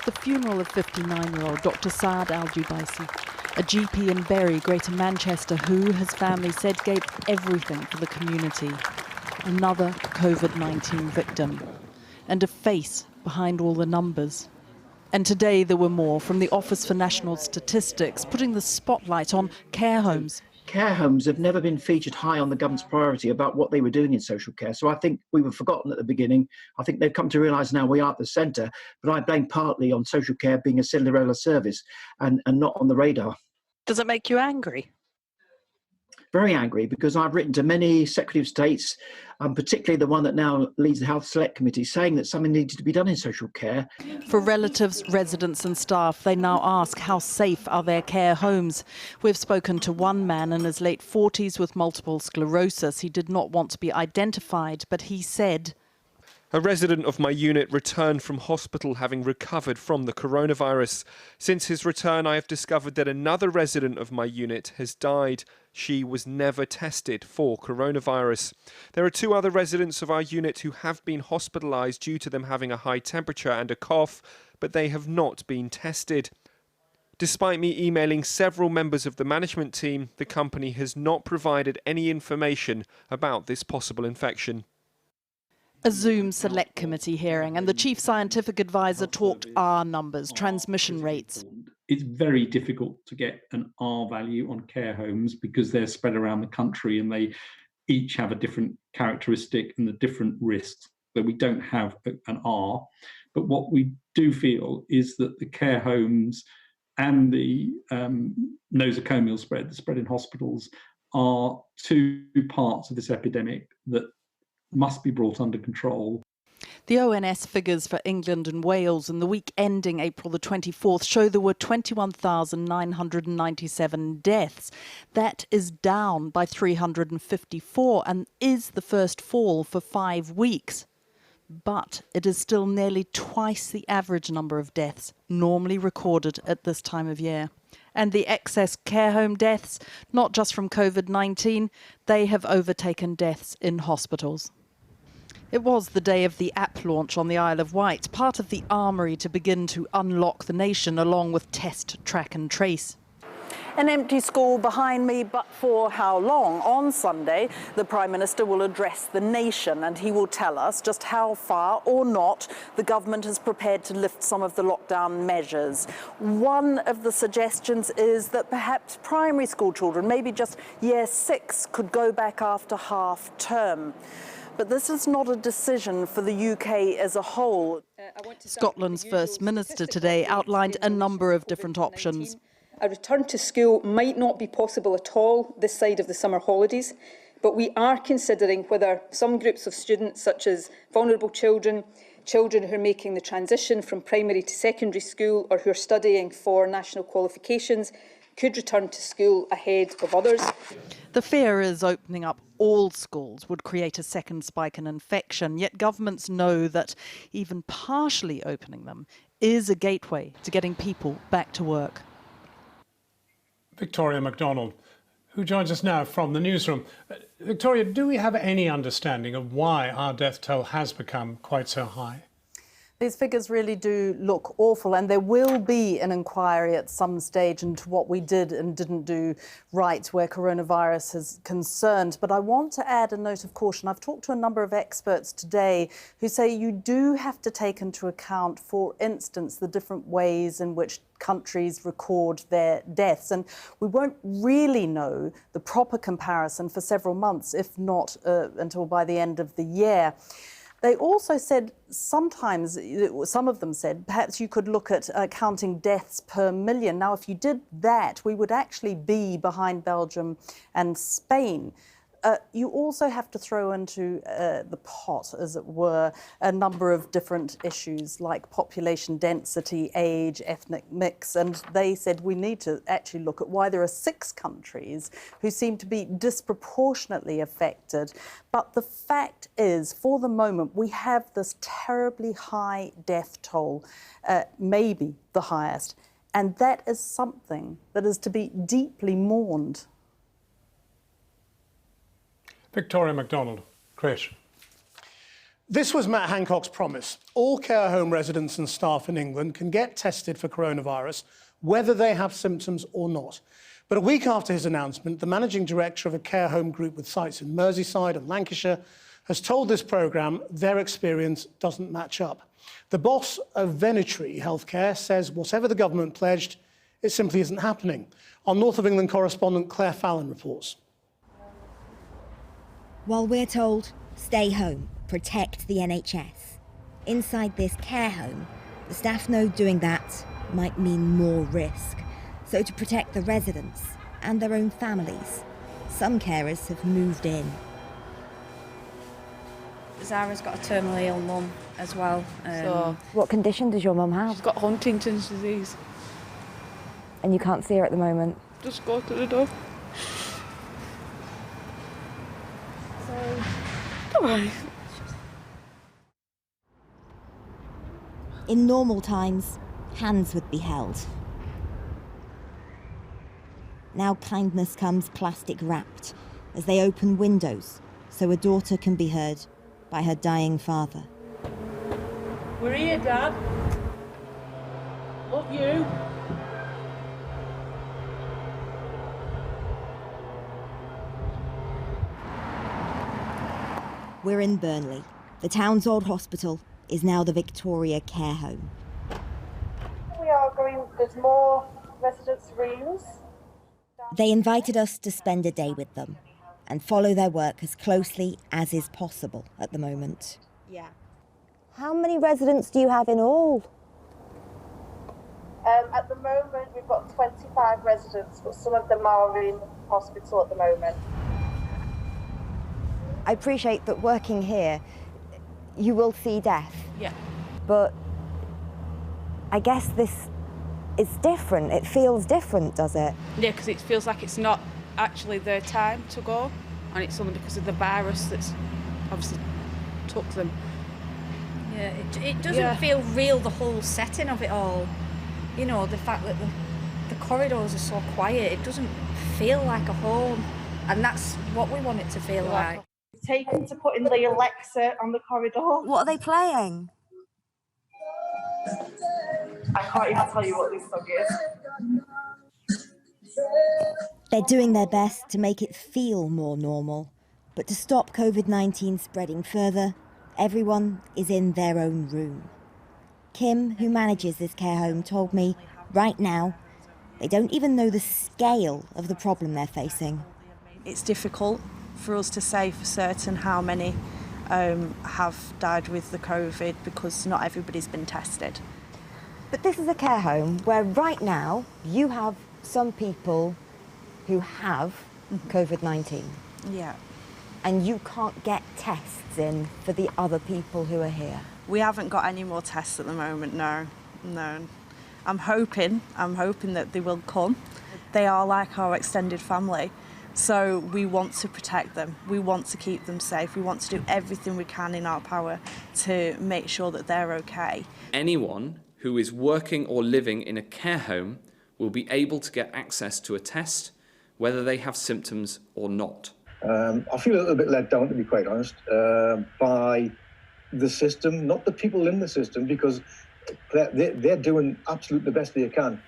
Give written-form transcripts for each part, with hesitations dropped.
the funeral of 59-year-old Dr. Saad Al-Jubaisi, a GP in Bury, Greater Manchester, who, his family said, gave everything for the community. Another COVID-19 victim, and a face behind all the numbers. And today there were more from the Office for National Statistics, putting the spotlight on care homes. Care homes have never been featured high on the government's priority about what they were doing in social care. So I think we were forgotten at the beginning. I think they've come to realise now we are at the centre, but I blame partly on social care being a Cinderella service and not on the radar. Does it make you angry? Very angry, because I've written to many Secretary of States, particularly the one that now leads the Health Select Committee, saying that something needed to be done in social care. For relatives, residents and staff, they now ask how safe are their care homes. We've spoken to one man in his late 40s with multiple sclerosis. He did not want to be identified, but he said, "A resident of my unit returned from hospital having recovered from the coronavirus. Since his return, I have discovered that another resident of my unit has died. She was never tested for coronavirus. There are 2 other residents of our unit who have been hospitalised due to them having a high temperature and a cough, but they have not been tested. Despite me emailing several members of the management team, the company has not provided any information about this possible infection." A Zoom Select Committee hearing, and the Chief Scientific Advisor talked R numbers, transmission rates. It's very difficult to get an R value on care homes because they're spread around the country and they each have a different characteristic and the different risks. So we don't have an R. But what we do feel is that the care homes and the nosocomial spread, the spread in hospitals, are 2 parts of this epidemic that must be brought under control. The ONS figures for England and Wales in the week ending April the 24th show there were 21,997 deaths. That is down by 354 and is the first fall for 5 weeks. But it is still nearly twice the average number of deaths normally recorded at this time of year. And the excess care home deaths, not just from COVID-19, they have overtaken deaths in hospitals. It was the day of the app launch on the Isle of Wight, part of the armoury to begin to unlock the nation, along with Test, Track and Trace. An empty school behind me, but for how long? On Sunday, the Prime Minister will address the nation and he will tell us just how far or not the government is prepared to lift some of the lockdown measures. One of the suggestions is that perhaps primary school children, maybe just year 6, could go back after half term. But this is not a decision for the UK as a whole. Scotland's First Minister today outlined a number of different options. A return to school might not be possible at all this side of the summer holidays, but we are considering whether some groups of students, such as vulnerable children, children who are making the transition from primary to secondary school or who are studying for national qualifications, could return to school ahead of others. The fear is opening up all schools would create a second spike in infection, yet governments know that even partially opening them is a gateway to getting people back to work. Victoria MacDonald, who joins us now from the newsroom. Victoria, do we have any understanding of why our death toll has become quite so high? These figures really do look awful, and there will be an inquiry at some stage into what we did and didn't do right where coronavirus is concerned. But I want to add a note of caution. I've talked to a number of experts today who say you do have to take into account, for instance, the different ways in which countries record their deaths. And we won't really know the proper comparison for several months, if not until by the end of the year. They also said sometimes, some of them said, perhaps you could look at counting deaths per million. Now, if you did that, we would actually be behind Belgium and Spain. You also have to throw into the pot, as it were, a number of different issues like population density, age, ethnic mix. And they said we need to actually look at why there are 6 countries who seem to be disproportionately affected. But the fact is, for the moment, we have this terribly high death toll, maybe the highest. And that is something that is to be deeply mourned. Victoria MacDonald, Chris. This was Matt Hancock's promise. All care home residents and staff in England can get tested for coronavirus, whether they have symptoms or not. But a week after his announcement, the managing director of a care home group with sites in Merseyside and Lancashire has told this programme their experience doesn't match up. The boss of Venetri Healthcare says whatever the government pledged, it simply isn't happening. Our North of England correspondent Claire Fallon reports. While we're told, stay home, protect the NHS, inside this care home, the staff know doing that might mean more risk. So to protect the residents and their own families, some carers have moved in. Zara's got a terminally ill mum as well. So, what condition does your mum have? She's got Huntington's disease. And you can't see her at the moment? Just go to the door. So, don't worry. In normal times, hands would be held. Now kindness comes plastic wrapped as they open windows so a daughter can be heard by her dying father. We're here, Dad. Love you. We're in Burnley. The town's old hospital is now the Victoria Care Home. We are going, there's more residence rooms. They invited us to spend a day with them and follow their work as closely as is possible at the moment. Yeah. How many residents do you have in all? At the moment, we've got 25 residents, but some of them are in hospital at the moment. I appreciate that working here, you will see death. Yeah. But I guess this is different. It feels different, does it? Yeah, because it feels like it's not actually their time to go, and it's only because of the virus that's obviously took them. Yeah, it doesn't feel real, the whole setting of it all. You know, the fact that the corridors are so quiet, it doesn't feel like a home, and that's what we want it to feel like. Taken to put in the Alexa on the corridor. What are they playing? I can't even tell you what this song is. They're doing their best to make it feel more normal. But to stop COVID-19 spreading further, everyone is in their own room. Kim, who manages this care home, told me right now they don't even know the scale of the problem they're facing. It's difficult for us to say for certain how many have died with the COVID because not everybody's been tested. But this is a care home where right now you have some people who have COVID-19. Yeah. And you can't get tests in for the other people who are here. We haven't got any more tests at the moment, no. I'm hoping that they will come. They are like our extended family. So we want to protect them. We want to keep them safe. We want to do everything we can in our power to make sure that they're okay. Anyone who is working or living in a care home will be able to get access to a test, whether they have symptoms or not. I feel a little bit let down, to be quite honest, by the system, not the people in the system, because they're doing absolutely the best they can.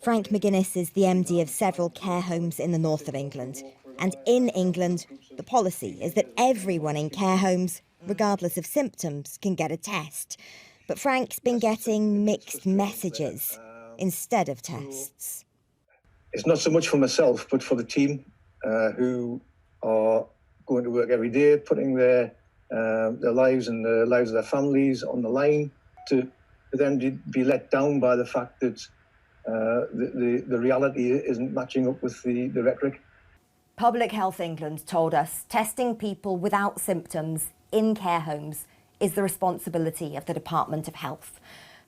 Frank McGuinness is the MD of several care homes in the north of England. And in England, the policy is that everyone in care homes, regardless of symptoms, can get a test. But Frank's been getting mixed messages instead of tests. It's not so much for myself, but for the team who are going to work every day, putting their lives and the lives of their families on the line, to then be let down by the fact that the reality isn't matching up with the rhetoric. Public Health England told us testing people without symptoms in care homes is the responsibility of the Department of Health.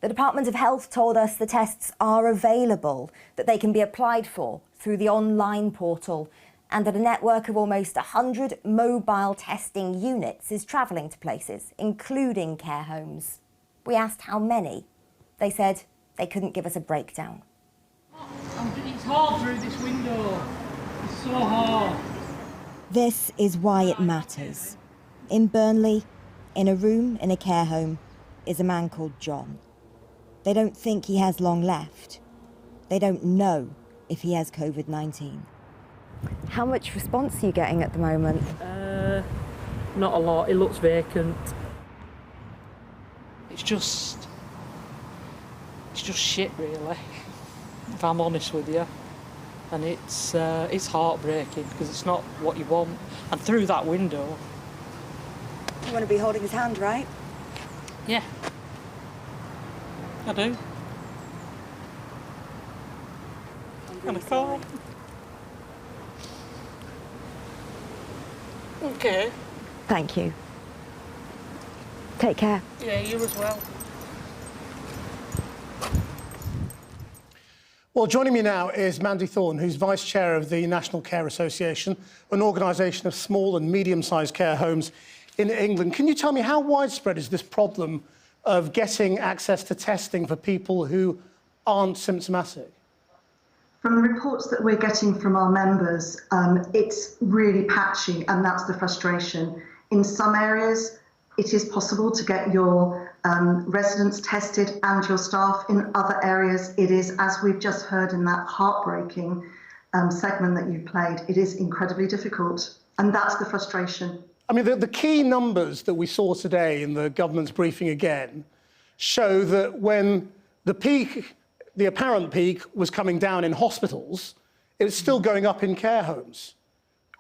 The Department of Health told us the tests are available, that they can be applied for through the online portal, and that a network of almost 100 mobile testing units is travelling to places, including care homes. We asked how many. They said they couldn't give us a breakdown. It's hard through this window. It's so hard. This is why it matters. In Burnley, In a room in a care home is a man called John. They don't think he has long left. They don't know if he has COVID-19. How much response are you getting at the moment? Not a lot. It looks vacant. It's just shit, really, if I'm honest with you. And it's heartbreaking because it's not what you want. And through that window... You want to be holding his hand, right? Yeah. I do. And I can't. Okay. Thank you. Take care. Yeah, you as well. Well, joining me now is Mandy Thorne, who's Vice Chair of the National Care Association, an organisation of small and medium-sized care homes in England. Can you tell me how widespread is this problem of getting access to testing for people who aren't symptomatic? From the reports that we're getting from our members, it's really patchy, and that's the frustration. In some areas, it is possible to get your residents tested and your staff. In other areas, it is, as we've just heard in that heartbreaking segment that you played, it is incredibly difficult. And that's the frustration. I mean, the key numbers that we saw today in the government's briefing again show that when the apparent peak was coming down in hospitals, it's still going up in care homes.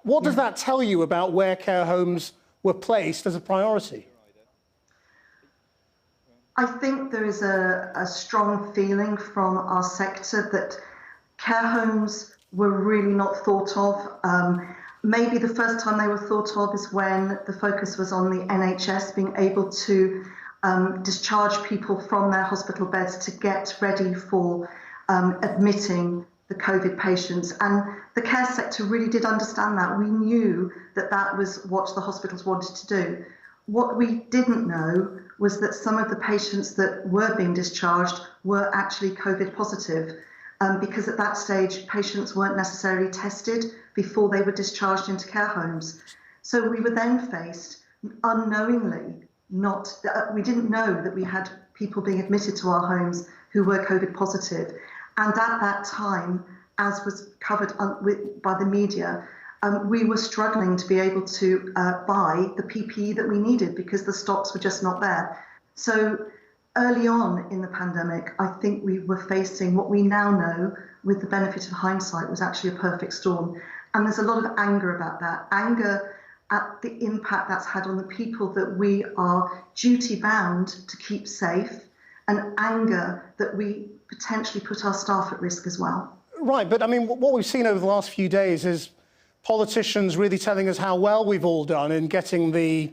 What does that tell you about where care homes were placed as a priority? I think there is a strong feeling from our sector that care homes were really not thought of. Maybe the first time they were thought of is when the focus was on the NHS being able to discharge people from their hospital beds to get ready for admitting the COVID patients. And the care sector really did understand that. We knew that that was what the hospitals wanted to do. What we didn't know was that some of the patients that were being discharged were actually COVID positive, because at that stage, patients weren't necessarily tested before they were discharged into care homes. So we were then faced unknowingly, we didn't know that we had people being admitted to our homes who were COVID positive. And at that time, as was covered by the media, we were struggling to be able to buy the PPE that we needed because the stocks were just not there. So early on in the pandemic, I think we were facing what we now know with the benefit of hindsight was actually a perfect storm. And there's a lot of anger about that, anger at the impact that's had on the people that we are duty-bound to keep safe, and anger that we potentially put our staff at risk as well. Right, but I mean, what we've seen over the last few days is politicians really telling us how well we've all done in getting the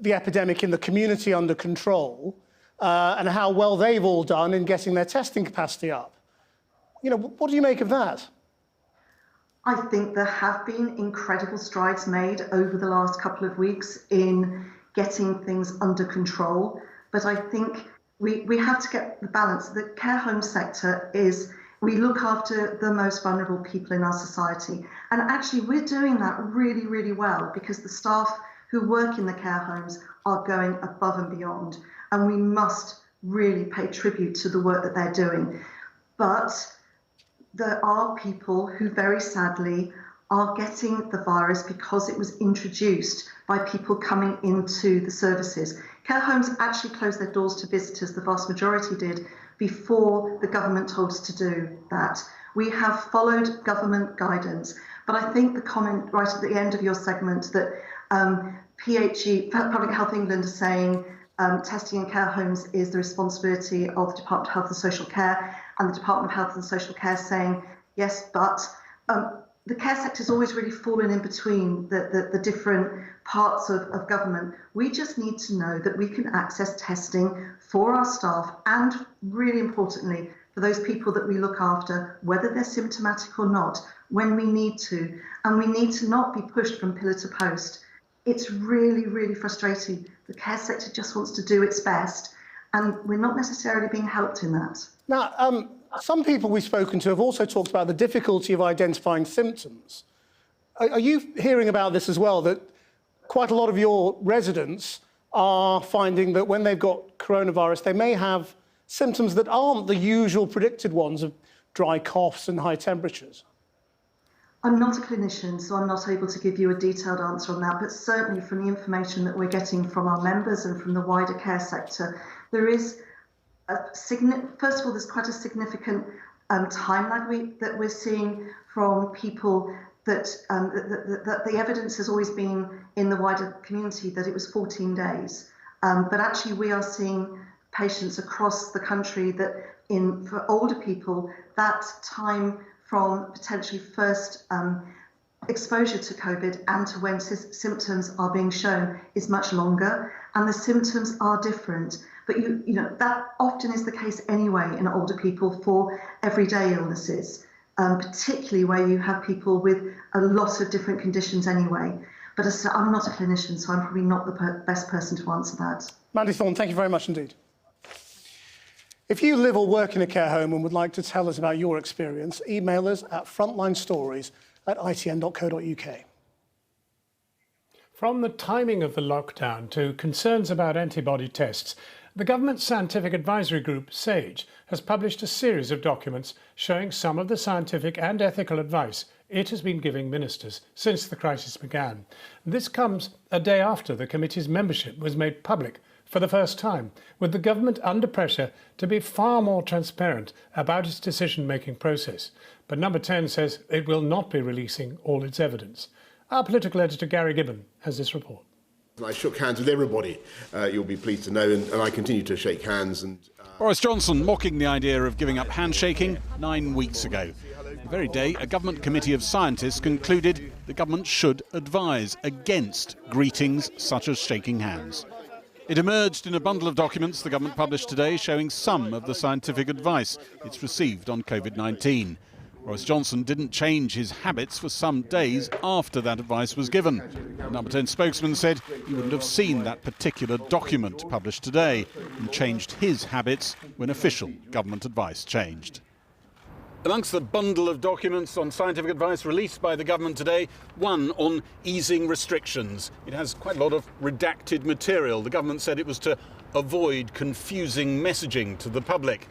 epidemic in the community under control, and how well they've all done in getting their testing capacity up. You know, what do you make of that? I think there have been incredible strides made over the last couple of weeks in getting things under control. But I think we have to get the balance. The care home sector is, we look after the most vulnerable people in our society. And actually, we're doing that really, really well because the staff who work in the care homes are going above and beyond. And we must really pay tribute to the work that they're doing. But there are people who very sadly are getting the virus because it was introduced by people coming into the services. Care homes actually closed their doors to visitors, the vast majority did, before the government told us to do that. We have followed government guidance, but I think the comment right at the end of your segment that PHE, Public Health England, is saying testing in care homes is the responsibility of the Department of Health and Social Care, and the Department of Health and Social Care saying, yes, but the care sector has always really fallen in between the different parts of government. We just need to know that we can access testing for our staff and, really importantly, for those people that we look after, whether they're symptomatic or not, when we need to. And we need to not be pushed from pillar to post. It's really, really frustrating. The care sector just wants to do its best, and we're not necessarily being helped in that. Now, some people we've spoken to have also talked about the difficulty of identifying symptoms. Are you hearing about this as well, that quite a lot of your residents are finding that when they've got coronavirus, they may have symptoms that aren't the usual predicted ones of dry coughs and high temperatures? I'm not a clinician, so I'm not able to give you a detailed answer on that, but certainly from the information that we're getting from our members and from the wider care sector, there is first of all, there's quite a significant time lag that we're seeing from people that the evidence has always been in the wider community that it was 14 days. But actually we are seeing patients across the country that for older people, that time from potentially first exposure to COVID and to when symptoms are being shown is much longer, and the symptoms are different. But you know that often is the case anyway in older people for everyday illnesses, particularly where you have people with a lot of different conditions anyway. But as I said, I'm not a clinician, so I'm probably not the best person to answer that. Mandy Thorne, thank you very much indeed. If you live or work in a care home and would like to tell us about your experience, email us at frontlinestories@itn.co.uk. From the timing of the lockdown to concerns about antibody tests, the government's scientific advisory group, SAGE, has published a series of documents showing some of the scientific and ethical advice it has been giving ministers since the crisis began. This comes a day after the committee's membership was made public for the first time, with the government under pressure to be far more transparent about its decision-making process. But Number 10 says it will not be releasing all its evidence. Our political editor, Gary Gibbon, has this report. I shook hands with everybody, you'll be pleased to know, and I continue to shake hands. Boris Johnson mocking the idea of giving up handshaking 9 weeks ago. The very day a government committee of scientists concluded the government should advise against greetings such as shaking hands. It emerged in a bundle of documents the government published today showing some of the scientific advice it's received on COVID-19. Boris Johnson didn't change his habits for some days after that advice was given. The Number 10 spokesman said he wouldn't have seen that particular document published today and changed his habits when official government advice changed. Amongst the bundle of documents on scientific advice released by the government today, one on easing restrictions. It has quite a lot of redacted material. The government said it was to avoid confusing messaging to the public.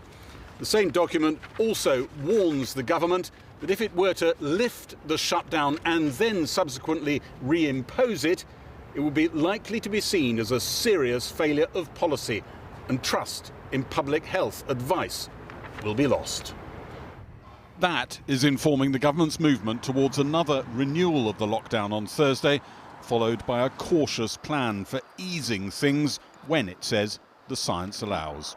The same document also warns the government that if it were to lift the shutdown and then subsequently reimpose it, it would be likely to be seen as a serious failure of policy, and trust in public health advice will be lost. That is informing the government's movement towards another renewal of the lockdown on Thursday, followed by a cautious plan for easing things when it says the science allows.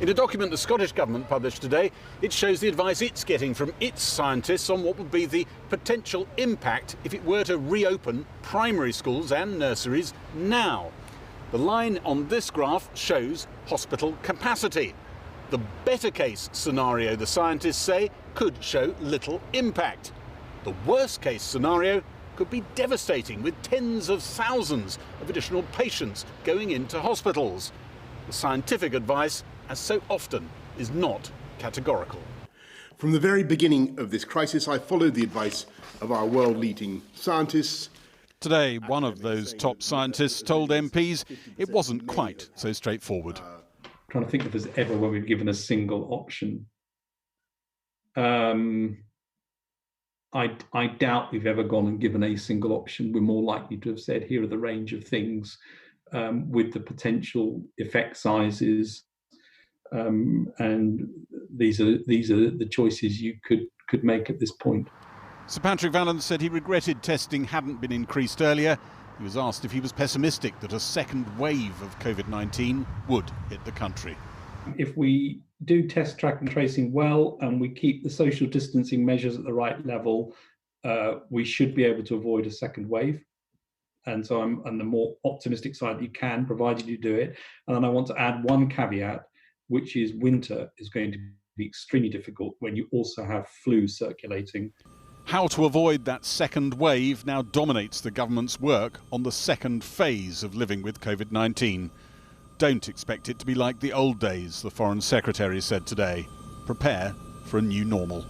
In a document the Scottish Government published today, it shows the advice it's getting from its scientists on what would be the potential impact if it were to reopen primary schools and nurseries now. The line on this graph shows hospital capacity. The better case scenario, the scientists say, could show little impact. The worst case scenario could be devastating, with tens of thousands of additional patients going into hospitals. The scientific advice, as so often, is not categorical. From the very beginning of this crisis, I followed the advice of our world-leading scientists. Today, one of those top scientists told MPs it wasn't quite so straightforward. Trying to think if there's ever when we've given a single option. I doubt we've ever gone and given a single option. We're more likely to have said, here are the range of things with the potential effect sizes, and these are the choices you could make at this point. Sir Patrick Vallance said he regretted testing hadn't been increased earlier. He was asked if he was pessimistic that a second wave of COVID-19 would hit the country. If we do test, track and tracing well, and we keep the social distancing measures at the right level, we should be able to avoid a second wave. And so I'm on the more optimistic side that you can, provided you do it. And then I want to add one caveat, which is winter is going to be extremely difficult when you also have flu circulating. How to avoid that second wave now dominates the government's work on the second phase of living with COVID-19. Don't expect it to be like the old days, the Foreign Secretary said today. Prepare for a new normal.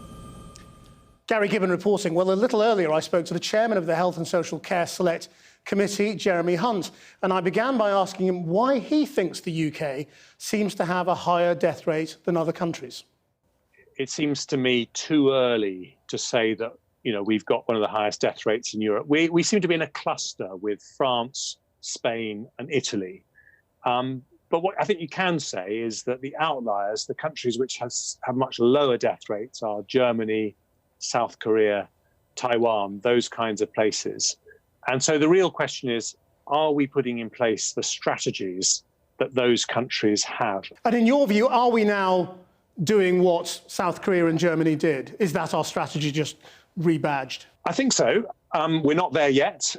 Gary Gibbon reporting. Well, a little earlier I spoke to the chairman of the Health and Social Care Select committee, Jeremy Hunt. And I began by asking him why he thinks the UK seems to have a higher death rate than other countries. It seems to me too early to say that, you know, we've got one of the highest death rates in Europe. We seem to be in a cluster with France, Spain and Italy. But what I think you can say is that the outliers, the countries which have much lower death rates, are Germany, South Korea, Taiwan, those kinds of places. And so the real question is, are we putting in place the strategies that those countries have? And in your view, are we now doing what South Korea and Germany did? Is that our strategy just rebadged? I think so. We're not there yet.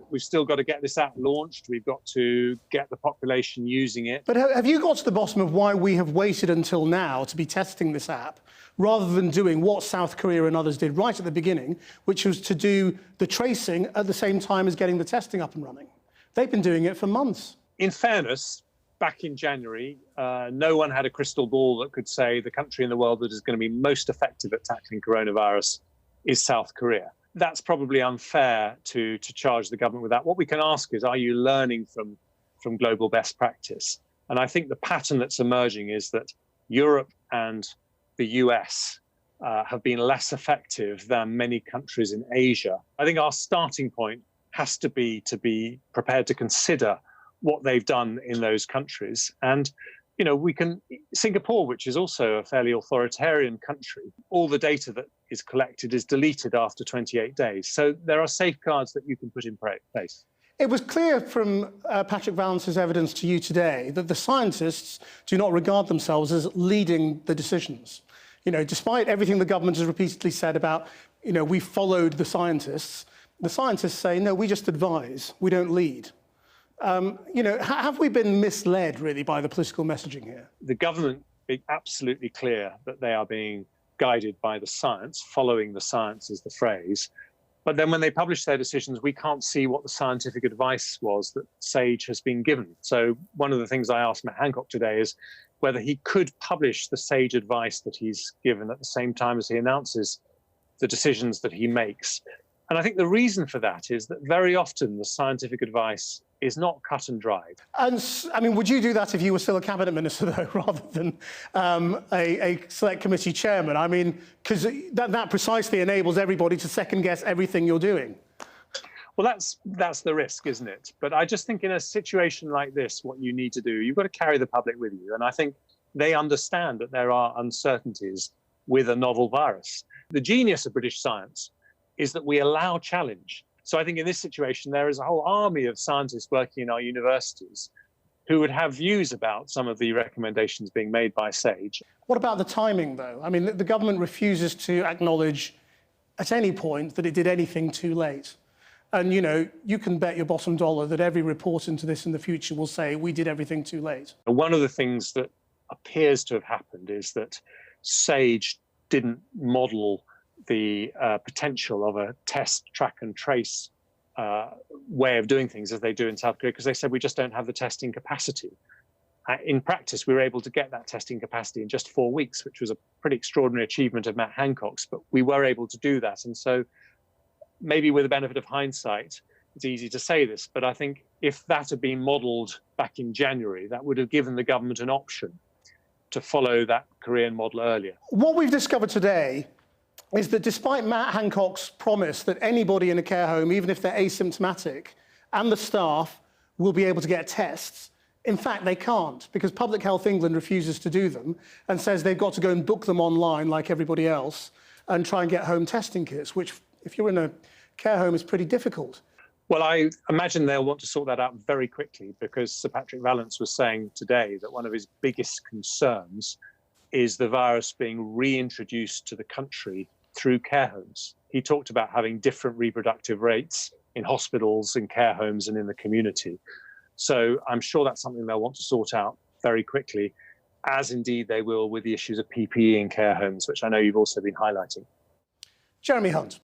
We've still got to get this app launched. We've got to get the population using it. But have you got to the bottom of why we have waited until now to be testing this app, rather than doing what South Korea and others did right at the beginning, which was to do the tracing at the same time as getting the testing up and running? They've been doing it for months. In fairness, back in January, no one had a crystal ball that could say the country in the world that is going to be most effective at tackling coronavirus is South Korea. That's probably unfair to charge the government with that. What we can ask is, are you learning from global best practice? And I think the pattern that's emerging is that Europe and the US have been less effective than many countries in Asia. I think our starting point has to be prepared to consider what they've done in those countries. And you know, Singapore, which is also a fairly authoritarian country, all the data that is collected is deleted after 28 days. So there are safeguards that you can put in place. It was clear from Patrick Vallance's evidence to you today that the scientists do not regard themselves as leading the decisions. You know, despite everything the government has repeatedly said about, you know, we followed the scientists say, no, we just advise, we don't lead. You know, have we been misled, really, by the political messaging here? The government is absolutely clear that they are being guided by the science, following the science is the phrase. But then when they publish their decisions, we can't see what the scientific advice was that SAGE has been given. So one of the things I asked Matt Hancock today is whether he could publish the SAGE advice that he's given at the same time as he announces the decisions that he makes. And I think the reason for that is that very often the scientific advice is not cut and dried. And I mean, would you do that if you were still a cabinet minister, though, rather than a select committee chairman? I mean, because that precisely enables everybody to second-guess everything you're doing. Well, that's the risk, isn't it? But I just think in a situation like this, what you need to do, you've got to carry the public with you. And I think they understand that there are uncertainties with a novel virus. The genius of British science is that we allow challenge. So I think in this situation, there is a whole army of scientists working in our universities who would have views about some of the recommendations being made by SAGE. What about the timing, though? I mean, the government refuses to acknowledge at any point that it did anything too late. And, you know, you can bet your bottom dollar that every report into this in the future will say we did everything too late. One of the things that appears to have happened is that SAGE didn't model the potential of a test, track and trace way of doing things as they do in South Korea, because they said we just don't have the testing capacity. In practice, we were able to get that testing capacity in just 4 weeks, which was a pretty extraordinary achievement of Matt Hancock's, but we were able to do that. And so maybe with the benefit of hindsight, it's easy to say this, but I think if that had been modelled back in January, that would have given the government an option to follow that Korean model earlier. What we've discovered today is that despite Matt Hancock's promise that anybody in a care home, even if they're asymptomatic, and the staff will be able to get tests, in fact, they can't, because Public Health England refuses to do them and says they've got to go and book them online like everybody else and try and get home testing kits, which, if you're in a care home, is pretty difficult. Well, I imagine they'll want to sort that out very quickly, because Sir Patrick Vallance was saying today that one of his biggest concerns is the virus being reintroduced to the country through care homes. He talked about having different reproductive rates in hospitals, in care homes and in the community. So I'm sure that's something they'll want to sort out very quickly, as indeed they will with the issues of PPE in care homes, which I know you've also been highlighting. Jeremy Hunt,